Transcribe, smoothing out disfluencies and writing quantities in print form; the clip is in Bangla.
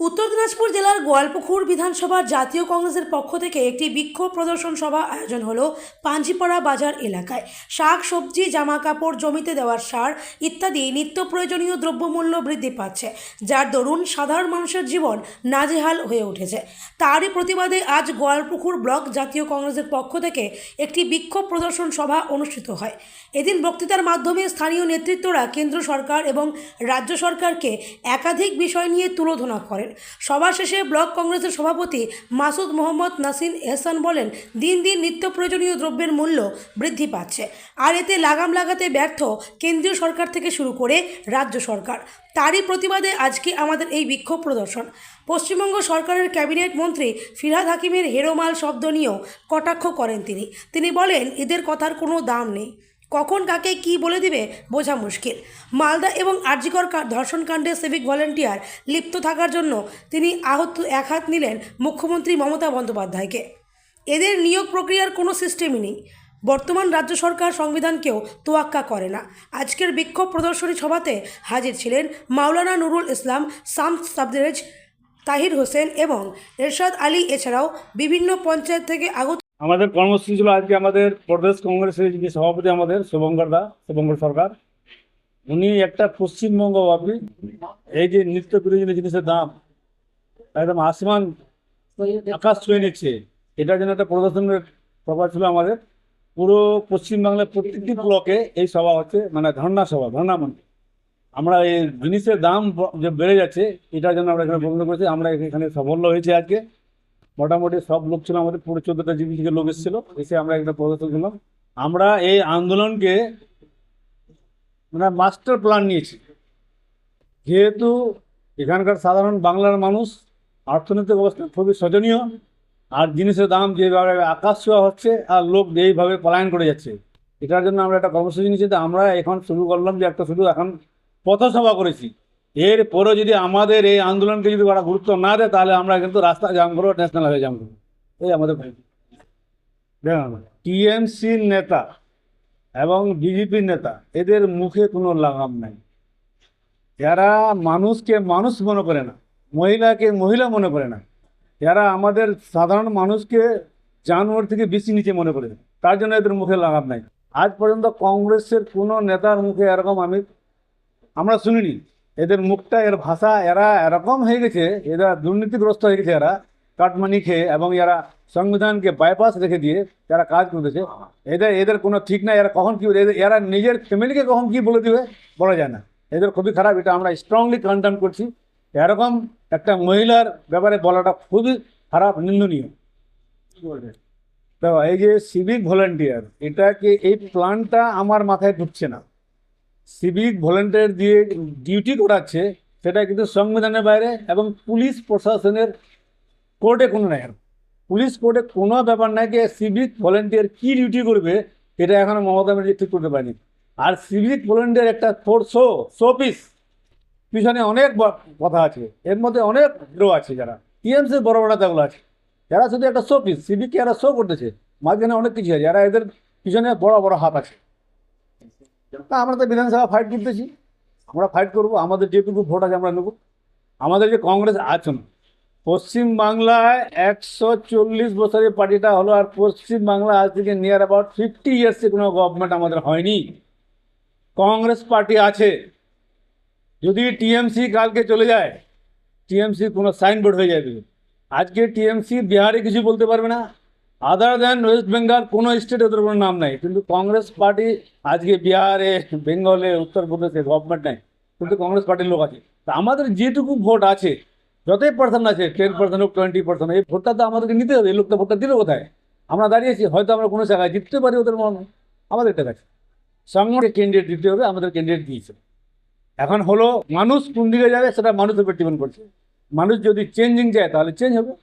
উত্তর দিনাজপুর জেলার গোয়ালপুকুর বিধানসভার জাতীয় কংগ্রেসের পক্ষ থেকে একটি বিক্ষোভ প্রদর্শন সভা আয়োজন হলো পাঞ্জিপাড়া বাজার এলাকায়। শাক সবজি, জামা কাপড়, জমিতে দেওয়ার সার ইত্যাদি নিত্য প্রয়োজনীয় দ্রব্যমূল্য বৃদ্ধি পাচ্ছে, যার দরুন সাধারণ মানুষের জীবন নাজেহাল হয়ে উঠেছে। তারই প্রতিবাদে আজ গোয়ালপুকুর ব্লক জাতীয় কংগ্রেসের পক্ষ থেকে একটি বিক্ষোভ প্রদর্শন সভা অনুষ্ঠিত হয়। এদিন বক্তৃতার মাধ্যমে স্থানীয় নেতৃত্বরা কেন্দ্র সরকার এবং রাজ্য সরকারকে একাধিক বিষয় নিয়ে তুলোধনা করেন। সভা শেষে ব্লক কংগ্রেসের সভাপতি মাসুদ মোহাম্মদ নাসির এহসান বলেন, দিন দিন নিত্য প্রয়োজনীয় দ্রব্যের মূল্য বৃদ্ধি পাচ্ছে, আর এতে লাগাম লাগাতে ব্যর্থ কেন্দ্রীয় সরকার থেকে শুরু করে রাজ্য সরকার। তারই প্রতিবাদে আজকে আমাদের এই বিক্ষোভ প্রদর্শন। পশ্চিমবঙ্গ সরকারের ক্যাবিনেট মন্ত্রী ফিরহাদ হাকিমের হেরোমাল শব্দ নিয়েও কটাক্ষ করেন তিনি বলেন, এদের কথার কোনো দাম নেই, কখন কাকে কি বলে দিবে বোঝা মুশকিল। মালদা এবং আরজিকর ধর্ষণ কাণ্ডে সিভিক ভলেন্টিয়ার লিপ্ত থাকার জন্য তিনি এক হাত নিলেন মুখ্যমন্ত্রী মমতা বন্দ্যোপাধ্যায়কে। এদের নিয়োগ প্রক্রিয়ার কোনো সিস্টেমই নেই। বর্তমান রাজ্য সরকার সংবিধানকেও তোয়াক্কা করে না। আজকের বিক্ষোভ প্রদর্শনী সভাতে হাজির ছিলেন মাওলানা নুরুল ইসলাম, শামস তাবরেজ, তাহির হোসেন এবং এরশাদ আলী, এছাড়াও বিভিন্ন পঞ্চায়েত থেকে আগত। আমাদের কর্মসূচি ছিল আজকে আমাদের প্রদেশ কংগ্রেসের যে সভাপতি আমাদের শুভঙ্কর সরকার, উনি একটা পশ্চিমবঙ্গব্যাপী এই যে নিত্য প্রয়োজনীয় জিনিসের দাম একদম আসমান আকাশ ছুঁয়ে নিচ্ছে, এটার জন্য একটা প্রদর্শনের সভা ছিল আমাদের। পুরো পশ্চিমবাংলার প্রত্যেকটি ব্লকে এই সভা হচ্ছে, মানে ধর্ণা মঞ্চ। আমরা এই জিনিসের দাম যে বেড়ে যাচ্ছে এটার জন্য আমরা এখানে বন্ধ করেছি। আমরা এখানে সাফল্য হয়েছে আজকে। মোটামুটি সব লোক ছিল আমাদের, পুরো 14টা জিবি থেকে লোক এসেছিল, এসে আমরা একটা প্রদর্শন করলাম। আমরা এই আন্দোলনকে মানে মাস্টার প্ল্যান নিয়েছি, যেহেতু এখানকার সাধারণ বাংলার মানুষ অর্থনৈতিক অবস্থা খুবই শোচনীয়, আর জিনিসের দাম যেভাবে আকাশ ছোঁয়া হচ্ছে আর লোক এইভাবে পলায়ন করে যাচ্ছে, এটার জন্য আমরা একটা কর্মসূচি নিয়েছি। তো আমরা এখন শুরু করলাম যে একটা শুধু এখন পথসভা করেছি। এরপরে যদি আমাদের এই আন্দোলনকে যদি ওরা গুরুত্ব না দেয় তাহলে আমরা কিন্তু রাস্তা জাম করবো, ন্যাশনাল হাইওয়ে জাম করবো। এই আমাদের টিএমসির নেতা এবং বিজেপির নেতা, এদের মুখে কোনো লাগাম নাই। এরা মানুষকে মানুষ মনে করে না, মহিলাকে মহিলা মনে করে না। এরা আমাদের সাধারণ মানুষকে জানোয়ার থেকে বেশি নিচে মনে করে, তার জন্য এদের মুখে লাগাম নাই। আজ পর্যন্ত কংগ্রেসের কোনো নেতার মুখে এরকম আমরা শুনিনি। এদের মুখটা, এর ভাষা, এরা এরকম হয়ে গেছে, এরা দুর্নীতিগ্রস্ত হয়ে গেছে, এরা কাটমানি খেয়ে, এবং এরা সংবিধানকে বাইপাস রেখে দিয়ে যারা কাজ করতেছে, এদের কোনো ঠিক নাই। এরা কখন কি, এরা নিজের ফ্যামিলিকে কখন কি বলে দিবে বলা যায় না। এদের খুবই খারাপ, এটা আমরা স্ট্রংলি কন্ডেম করছি। এরকম একটা মহিলার ব্যাপারে বলাটা খুবই খারাপ, নিন্দনীয়। তো এই যে সিভিক ভলেন্টিয়ার, এটাকে এই প্ল্যানটা আমার মাথায় ঢুকছে না। সিভিক ভলেন্টিয়ার দিয়ে ডিউটি করাচ্ছে, সেটা কিন্তু সংবিধানের বাইরে, এবং পুলিশ প্রশাসনের কোর্টে কোনো নাই। পুলিশ কোর্টে কোনো ব্যাপার নাই যে সিভিক ভলেন্টিয়ার কী ডিউটি করবে, এটা এখনও মমতা ব্যানার্জি ঠিক করতে পারেনি। আর সিভিক ভলেন্টিয়ার একটা শো পিস, পিছনে অনেক কথা আছে, এর মধ্যে অনেক হিরো আছে, যারা টিএমসির বড় বড় নেতাগুলো আছে, যারা শুধু একটা শো পিস, সিভিককে এরা শো করতেছে, মাঝখানে অনেক কিছু আছে, যারা এদের পিছনে বড় বড় হাত আছে। তা আমরা তো বিধানসভা ফাইট করতেছি, আমরা ফাইট করবো, আমাদের যেটুকু ভোট আছে আমরা নেব। আমাদের যে কংগ্রেস আছেন পশ্চিমবাংলায় 140 বছরের পার্টিটা হলো, আর পশ্চিমবাংলা আজ থেকে নিয়ার অ্যাবাউট 50 ইয়ার্সে কোনো গভর্নমেন্ট আমাদের হয়নি। কংগ্রেস পার্টি আছে। যদি টিএমসি কালকে চলে যায়, টিএমসি কোনো সাইনবোর্ড হয়ে যাবে। আজকে টিএমসি বিহারে কিছু বলতে পারবে না, আদার দ্যান ওয়েস্ট বেঙ্গল কোনো স্টেটে ওদের কোনো নাম নাই। কিন্তু কংগ্রেস পার্টি আজকে বিহারে, বেঙ্গলে, উত্তরপ্রদেশে গভর্নমেন্ট নাই, কিন্তু কংগ্রেস পার্টির লোক আছে। তা আমাদের যেটুকু ভোট আছে, যতই পার্সেন্ট আছে, 10% হোক 20%, এই ভোটটা তো আমাদেরকে নিতে হবে। এই লোকটা ভোটটা দিল কোথায়? আমরা দাঁড়িয়েছি, হয়তো আমরা কোনো জায়গায় জিততে পারি, ওদের মনে আমাদের এটা কাছে সঙ্গে ক্যান্ডিডেট দিতে হবে। আমাদের ক্যান্ডিডেট দিয়েছে, এখন হলো মানুষ কোন দিকে যাবে সেটা মানুষের উপর ডিপেন্ড করছে। মানুষ যদি চেঞ্জিং যায় তাহলে চেঞ্জ হবে।